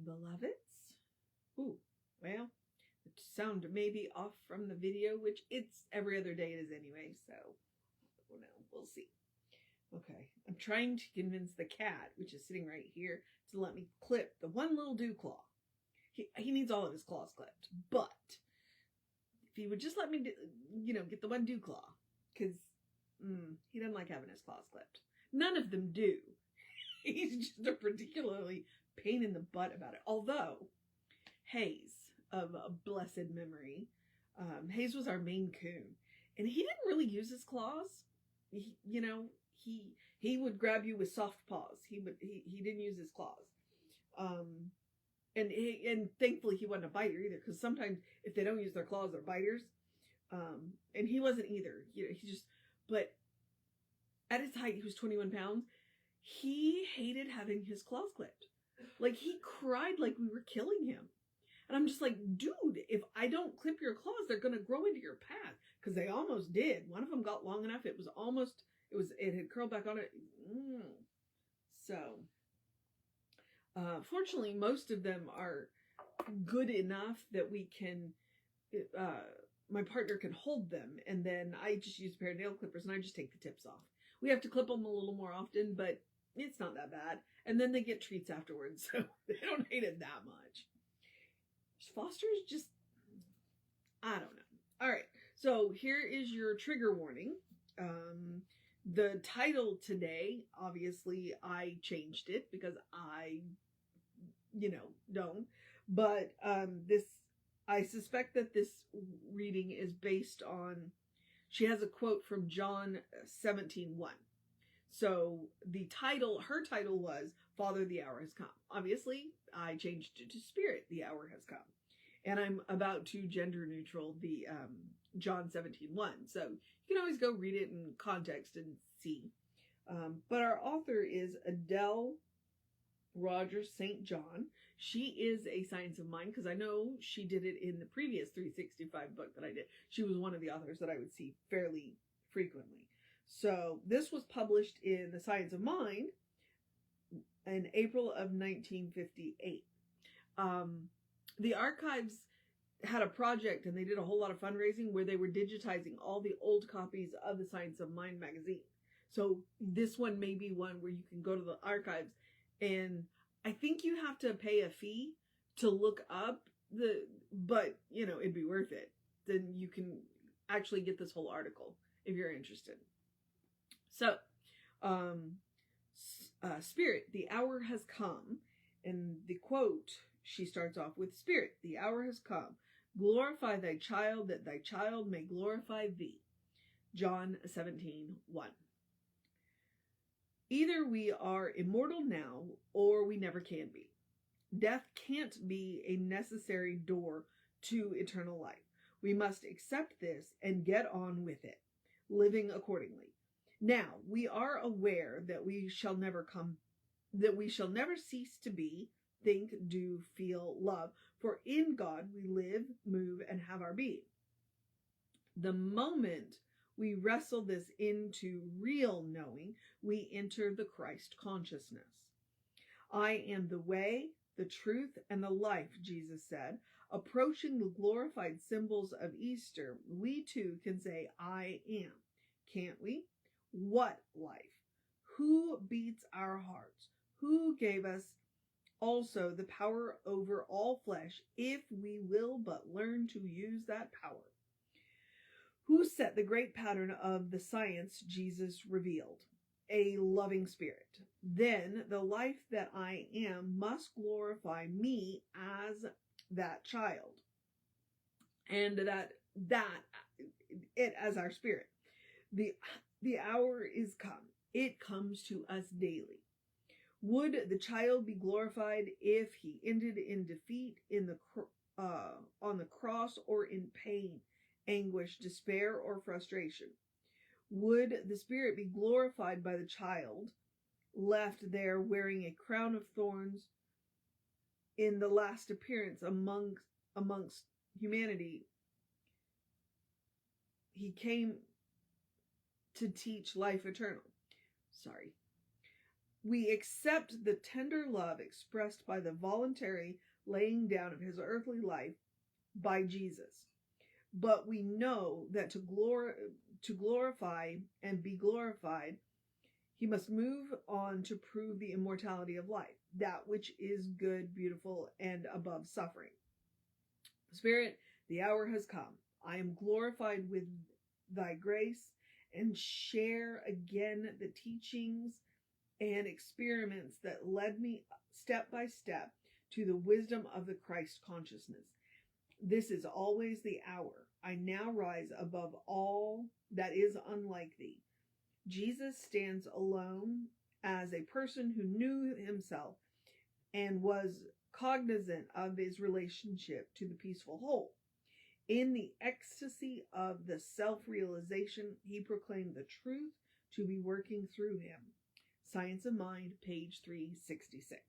beloveds. Ooh, well, the sound may be off from the video, which it's every other day it is anyway, so we'll see. Okay, I'm trying to convince the cat, which is sitting right here, to let me clip the one little dew claw. He needs all of his claws clipped, but if he would just let me, get the one dew claw, because he doesn't like having his claws clipped. None of them do. He's just a particularly pain in the butt about it. Although, Hayes, of a blessed memory, Hayes was our Maine Coon, and he didn't really use his claws. He would grab you with soft paws. He didn't use his claws. And thankfully he wasn't a biter either, because sometimes if they don't use their claws, they're biters. And he wasn't either. But at his height, he was 21 pounds. He hated having his claws clipped. Like, he cried like we were killing him. And I'm just like, dude, if I don't clip your claws, they're going to grow into your path. Because they almost did. One of them got long enough. It had curled back on it. So, fortunately, most of them are good enough that we can, my partner can hold them. And then I just use a pair of nail clippers and I just take the tips off. We have to clip them a little more often, but it's not that bad. And then they get treats afterwards, so they don't hate it that much. Foster is just, I don't know. All right, so here is your trigger warning. The title today, obviously, I changed it because I, don't. But I suspect that this reading is based on, she has a quote from John 17:1. So her title was Father, the Hour Has Come. Obviously, I changed it to Spirit, the Hour Has Come. And I'm about to gender neutral the John 17:1. So you can always go read it in context and see. But our author is Adela Rogers St. John. She is a Science of Mind, because I know she did it in the previous 365 book that I did. She was one of the authors that I would see fairly frequently. So this was published in the Science of Mind in April of 1958. The archives had a project, and they did a whole lot of fundraising where they were digitizing all the old copies of the Science of Mind magazine. So this one may be one where you can go to the archives, and I think you have to pay a fee to look up but it'd be worth it. Then you can actually get this whole article if you're interested. So, Spirit, the hour has come. And the quote, she starts off with, Spirit, the hour has come. Glorify thy child, that thy child may glorify thee. John 17:1. Either we are immortal now, or we never can be. Death can't be a necessary door to eternal life. We must accept this and get on with it, living accordingly. Now, we are aware that we shall never cease to be, think, do, feel, love, for in God we live, move, and have our being. The moment we wrestle this into real knowing, we enter the Christ consciousness. I am the way, the truth, and the life, Jesus said. Approaching the glorified symbols of Easter, we too can say, I am. Can't we? What life? Who beats our hearts? Who gave us also the power over all flesh, if we will but learn to use that power? Who set the great pattern of the science Jesus revealed? A loving spirit. Then the life that I am must glorify me as that child, and that it as our spirit. The hour is come. It comes to us daily. Would the child be glorified if he ended in defeat on the cross, or in pain, anguish, despair, or frustration? Would the spirit be glorified by the child left there wearing a crown of thorns in the last appearance amongst humanity? He came to teach life eternal. We accept the tender love expressed by the voluntary laying down of his earthly life by Jesus. But we know that to glorify and be glorified, he must move on to prove the immortality of life, that which is good, beautiful, and above suffering. Spirit, the hour has come. I am glorified with thy grace and share again the teachings and experiments that led me step by step to the wisdom of the Christ consciousness. This is always the hour. I now rise above all that is unlike thee. Jesus stands alone as a person who knew himself and was cognizant of his relationship to the peaceful whole. In the ecstasy of the self-realization, he proclaimed the truth to be working through him. Science of Mind, page 366.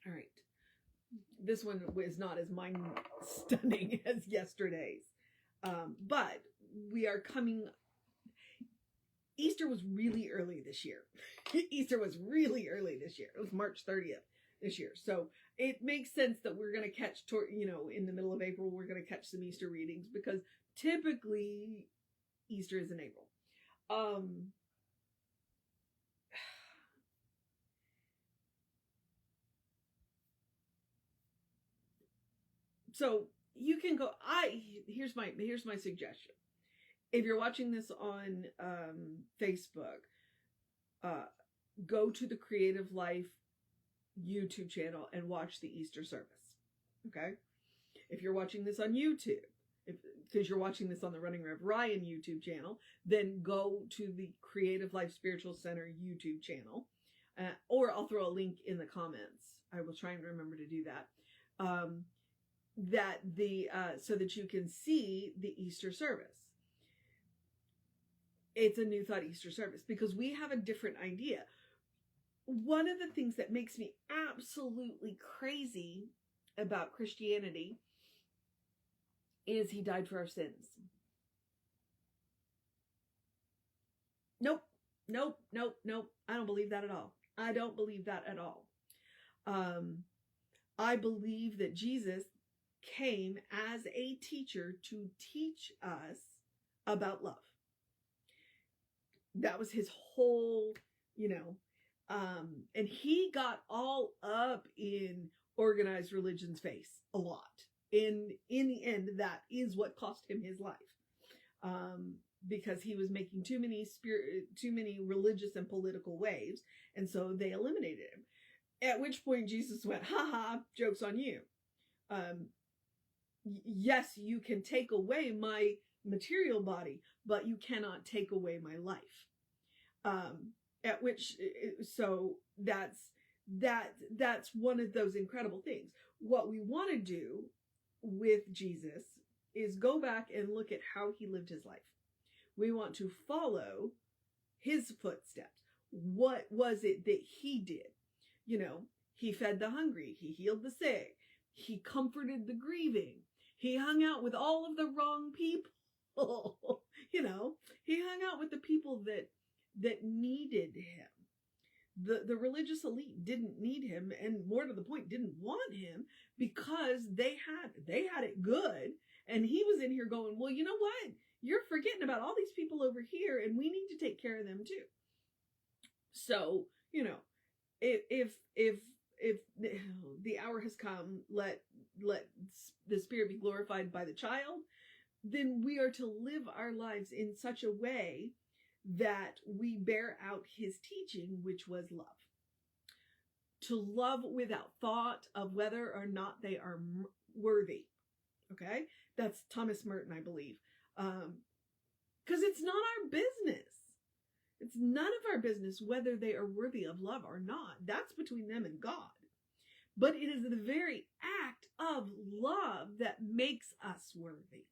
All right. This one was not as mind-stunning as yesterday's. But we are coming... Easter was really early this year. Easter was really early this year. It was March 30th this year. So it makes sense that we're going to catch, in the middle of April, we're going to catch some Easter readings, because typically Easter is in April. So you can go, here's my suggestion. If you're watching this on Facebook, go to the Creative Life YouTube channel and watch the Easter service. Okay? If you're watching this on YouTube, because you're watching this on the Running Rev Ryan YouTube channel, then go to the Creative Life Spiritual Center YouTube channel, or I'll throw a link in the comments. I will try and remember to do that. So that you can see the Easter service. It's a New Thought Easter service because we have a different idea. One of the things that makes me absolutely crazy about Christianity is he died for our sins. Nope. I don't believe that at all. I don't believe that at all. I believe that Jesus came as a teacher to teach us about love. That was his whole, and he got all up in organized religion's face a lot. In the end, that is what cost him his life. Because he was making too many religious and political waves, and so they eliminated him. At which point Jesus went, ha, joke's on you. Yes, you can take away my material body, but you cannot take away my life. So that's one of those incredible things. What we want to do with Jesus is go back and look at how he lived his life. We want to follow his footsteps. What was it that he did? He fed the hungry. He healed the sick. He comforted the grieving. He hung out with all of the wrong people. He hung out with the people that needed him. The religious elite didn't need him, and more to the point, didn't want him because they had it good, and he was in here going, well, you know what? You're forgetting about all these people over here, and we need to take care of them too. So, if the hour has come, let the Spirit be glorified by the child, then we are to live our lives in such a way that we bear out his teaching, which was love. To love without thought of whether or not they are worthy. Okay? That's Thomas Merton, I believe. Because it's not our business. It's none of our business whether they are worthy of love or not. That's between them and God. But it is the very act of love that makes us worthy.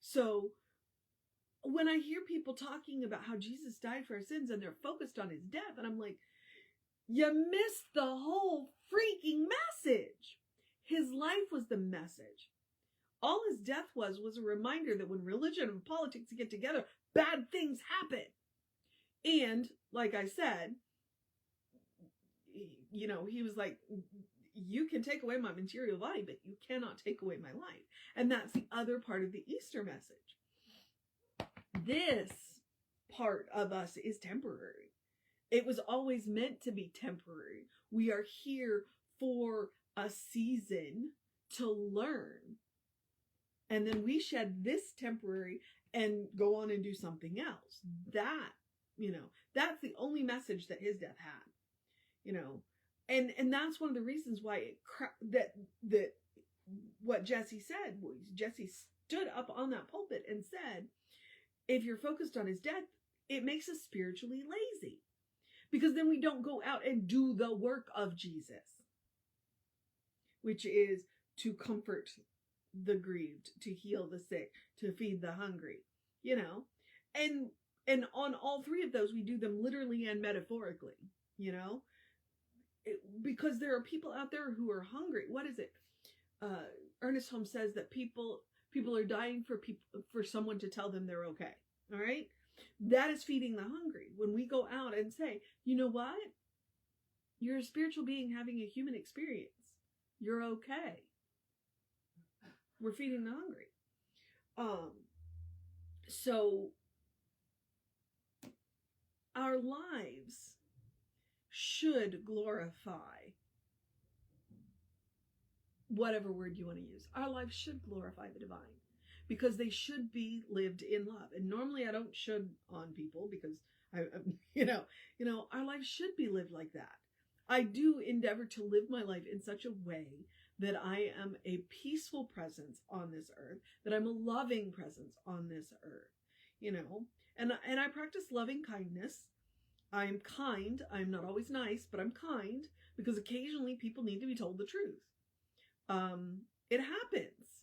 So when I hear people talking about how Jesus died for our sins and they're focused on his death, and I'm like, you missed the whole freaking message. His life was the message. All his death was a reminder that when religion and politics get together, bad things happen. And like I said, you know, he was like, you can take away my material body, but you cannot take away my life. And that's the other part of the Easter message. This part of us is temporary. It was always meant to be temporary. We are here for a season to learn. And then we shed this temporary and go on and do something else. That, you know, that's the only message that his death had, you know. And that's one of the reasons why that what Jesse said was, Jesse stood up on that pulpit and said, if you're focused on his death, it makes us spiritually lazy, because then we don't go out and do the work of Jesus, which is to comfort the grieved, to heal the sick, to feed the hungry, you know. And on all three of those, we do them literally and metaphorically, you know. Because there are people out there who are hungry. What is it? Ernest Holmes says that people are dying for someone to tell them they're okay. All right? That is feeding the hungry. When we go out and say, you know what? You're a spiritual being having a human experience. You're okay. We're feeding the hungry. So our lives should glorify, whatever word you want to use. Our lives should glorify the divine, because they should be lived in love. And normally I don't should on people, because you know, our lives should be lived like that. I do endeavor to live my life in such a way that I am a peaceful presence on this earth, that I'm a loving presence on this earth, you know, and I practice loving kindness. I'm kind. I'm not always nice, but I'm kind, because occasionally people need to be told the truth. It happens.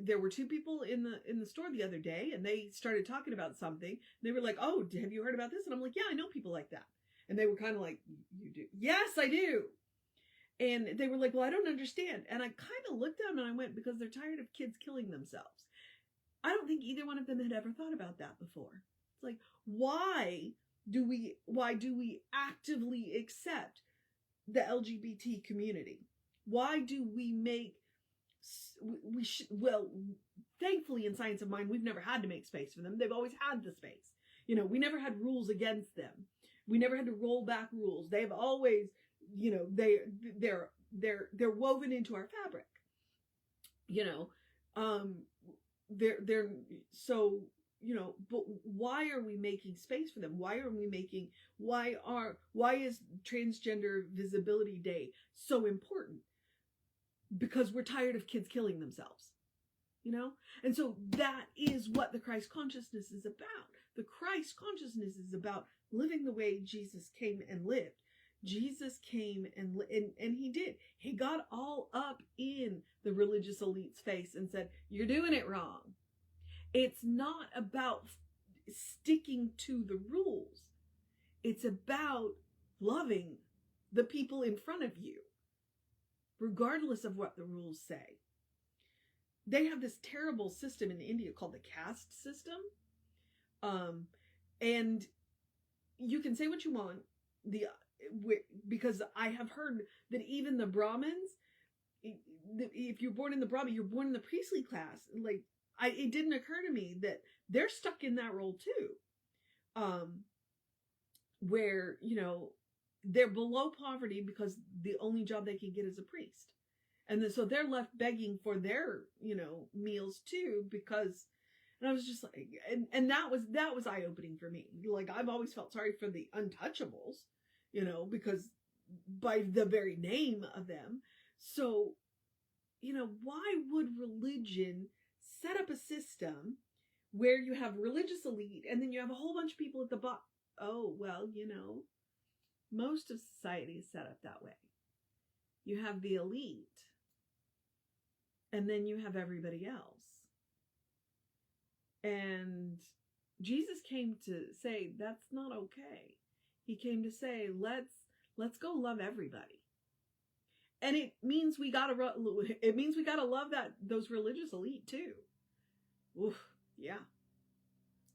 There were two people in the store the other day, and they started talking about something. They were like, "Oh, have you heard about this?" And I'm like, "Yeah, I know people like that." And they were kind of like, "You do?" "Yes, I do." And they were like, "Well, I don't understand." And I kind of looked at them and I went, because they're tired of kids killing themselves. I don't think either one of them had ever thought about that before. It's like, why do we actively accept the LGBT community? Why do we make, well, thankfully in Science of Mind, we've never had to make space for them. They've always had the space. You know, we never had rules against them. We never had to roll back rules. They've always, you know, they're woven into our fabric. You know, they're so, you know, but why are we making space for them? Why is Transgender Visibility Day so important? Because we're tired of kids killing themselves, you know? And so that is what the Christ consciousness is about. The Christ consciousness is about living the way Jesus came and lived. Jesus came and he did. He got all up in the religious elite's face and said, "You're doing it wrong." It's not about sticking to the rules. It's about loving the people in front of you, regardless of what the rules say. They have this terrible system in India called the caste system. And you can say what you want, because I have heard that even the Brahmins, if you're born in the Brahmin, you're born in the priestly class. Like, it didn't occur to me that they're stuck in that role too. Where, you know, they're below poverty because the only job they can get is a priest. And then, so they're left begging for their, you know, meals too, because, and I was just like, and that was eye-opening for me. Like, I've always felt sorry for the untouchables, you know, because by the very name of them. So, you know, why would religion set up a system where you have religious elite and then you have a whole bunch of people at the bottom? Oh, well, you know, most of society is set up that way. You have the elite, and then you have everybody else. And Jesus came to say that's not okay. He came to say, let's go love everybody. And it means we gotta love those religious elite too. Oof, yeah.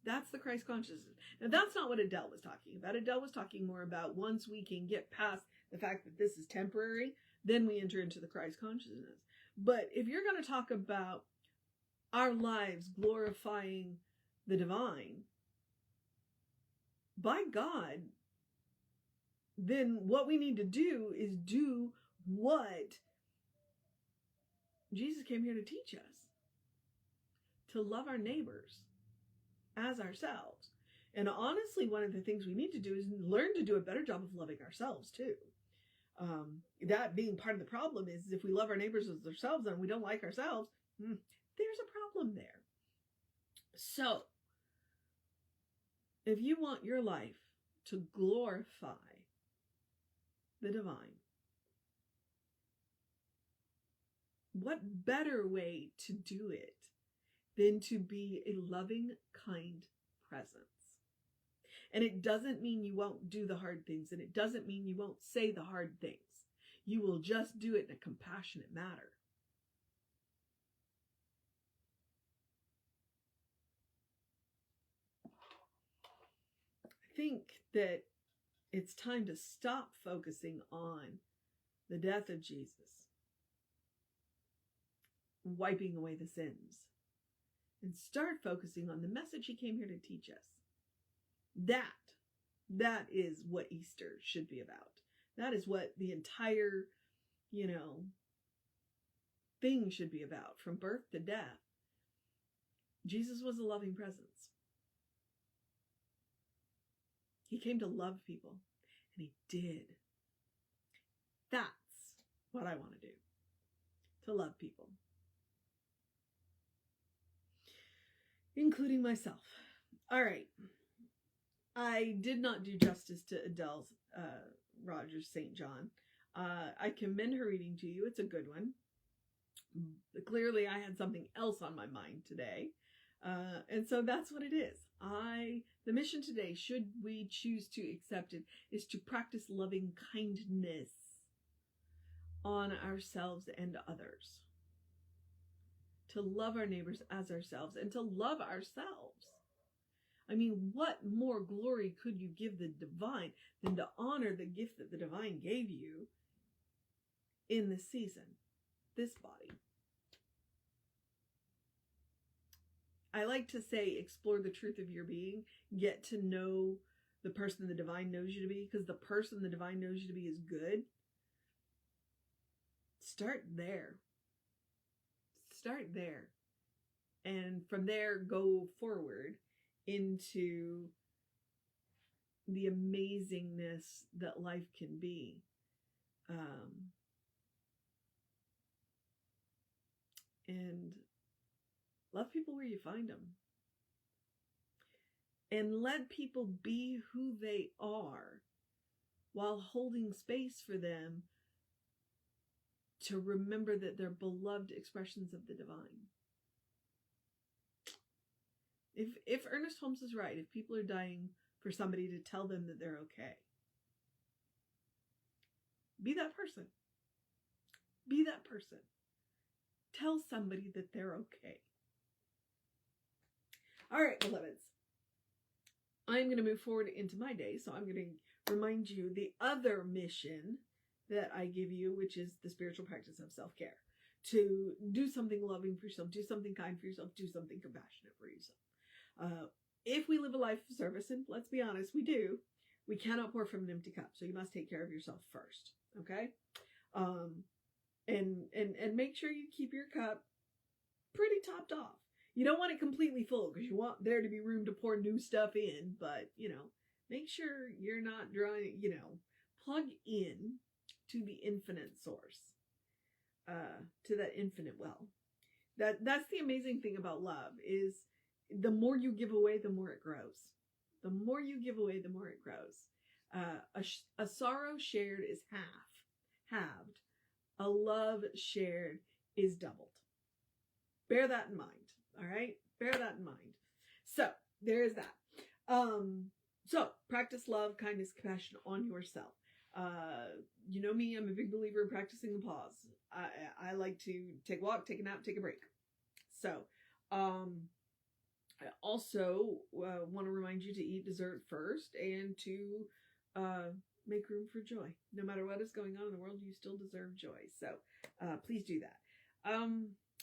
That's the Christ consciousness. Now, that's not what Adele was talking about. Adele was talking more about once we can get past the fact that this is temporary, then we enter into the Christ consciousness. But if you're going to talk about our lives glorifying the divine, by God, then what we need to do is do what Jesus came here to teach us. To love our neighbors as ourselves. And honestly, one of the things we need to do is learn to do a better job of loving ourselves too. That being part of the problem is if we love our neighbors as ourselves and we don't like ourselves, there's a problem there. So, if you want your life to glorify the divine, what better way to do it than to be a loving, kind presence? And it doesn't mean you won't do the hard things, and it doesn't mean you won't say the hard things. You will just do it in a compassionate manner. I think that it's time to stop focusing on the death of Jesus, wiping away the sins, and start focusing on the message he came here to teach us. That is what Easter should be about. That is what the entire, thing should be about, from birth to death. Jesus was a loving presence. He came to love people, and he did. That's what I want to do, to love people, including myself. All right. I did not do justice to Adele's Rogers St. John. I commend her reading to you. It's a good one. Clearly, I had something else on my mind today. And so that's what it is. The mission today, should we choose to accept it, is to practice loving kindness on ourselves and others. To love our neighbors as ourselves and to love ourselves. I mean, what more glory could you give the divine than to honor the gift that the divine gave you in this season, this body? I like to say, explore the truth of your being, get to know the person the divine knows you to be, because the person the divine knows you to be is good. Start there. Start there. And from there, go forward into the amazingness that life can be. And love people where you find them. And let people be who they are while holding space for them to remember that they're beloved expressions of the divine. If Ernest Holmes is right, if people are dying for somebody to tell them that they're okay, be that person. Be that person. Tell somebody that they're okay. All right, beloveds. I'm going to move forward into my day, so I'm going to remind you the other mission that I give you, which is the spiritual practice of self-care. To do something loving for yourself, do something kind for yourself, do something compassionate for yourself. If we live a life of service, and let's be honest, we do, we cannot pour from an empty cup. So you must take care of yourself first. Okay? And make sure you keep your cup pretty topped off. You don't want it completely full because you want there to be room to pour new stuff in, but make sure you're not drawing, plug in to the infinite source, to that infinite well. That's the amazing thing about love is the more you give away, the more it grows. The more you give away, the more it grows. A sorrow shared is halved. A love shared is doubled. Bear that in mind. All right? Bear that in mind. So, there is that. So, practice love, kindness, compassion on yourself. You know me, I'm a big believer in practicing the pause. I like to take a walk, take a nap, take a break. So, I also want to remind you to eat dessert first and to make room for joy. No matter what is going on in the world, you still deserve joy. So please do that.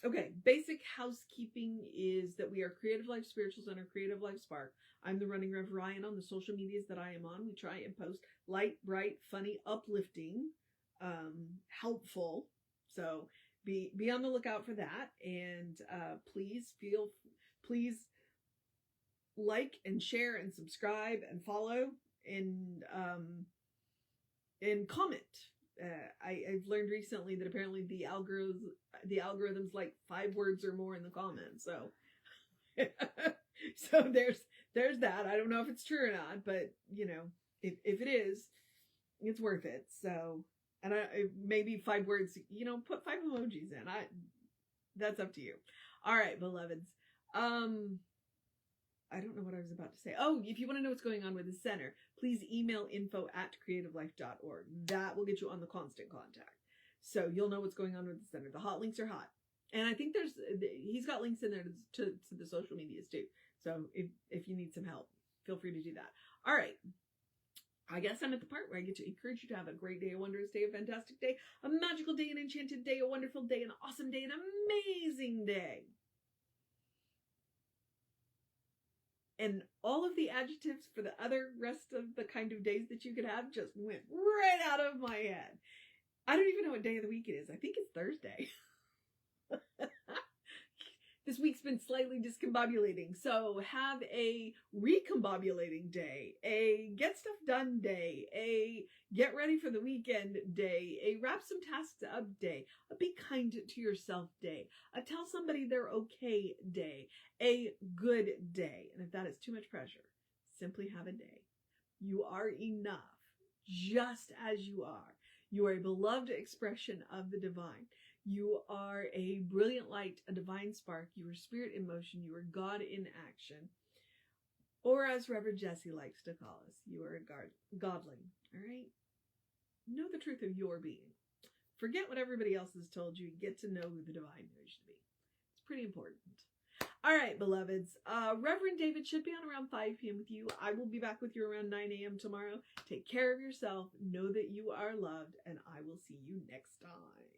Okay, basic housekeeping is that we are Creative Life Spiritual Center, Creative Life Spark. I'm the running Rev Ryan on the social medias that I am on. We try and post light, bright, funny, uplifting, helpful. So be on the lookout for that. And please like and share and subscribe and follow and comment. I've learned recently that apparently the algorithms like 5 words or more in the comments. So so there's that. I don't know if it's true or not, but you know, if it is, it's worth it. So, and maybe 5 words, you know, put 5 emojis in. That's up to you. All right, beloveds. I don't know what I was about to say. Oh, if you want to know what's going on with the center, please email info@creativelife.org. That will get you on the constant contact. So you'll know what's going on with the center. The hot links are hot. And I think he's got links in there to the social medias too. So if you need some help, feel free to do that. All right. I guess I'm at the part where I get to encourage you to have a great day, a wondrous day, a fantastic day, a magical day, an enchanted day, a wonderful day, an awesome day, an amazing day. And all of the adjectives for the other rest of the kind of days that you could have just went right out of my head. I don't even know what day of the week it is. I think it's Thursday. This week's been slightly discombobulating. So have a recombobulating day, a get stuff done day, a get ready for the weekend day, a wrap some tasks up day, a be kind to yourself day, a tell somebody they're okay day, a good day. And if that is too much pressure, simply have a day. You are enough just as you are. You are a beloved expression of the divine. You are a brilliant light, a divine spark. You are spirit in motion. You are God in action. Or as Reverend Jesse likes to call us, you are a godling. All right? Know the truth of your being. Forget what everybody else has told you. Get to know who the divine knows you to be. It's pretty important. All right, beloveds. Reverend David should be on around 5 p.m. with you. I will be back with you around 9 a.m. tomorrow. Take care of yourself. Know that you are loved, and I will see you next time.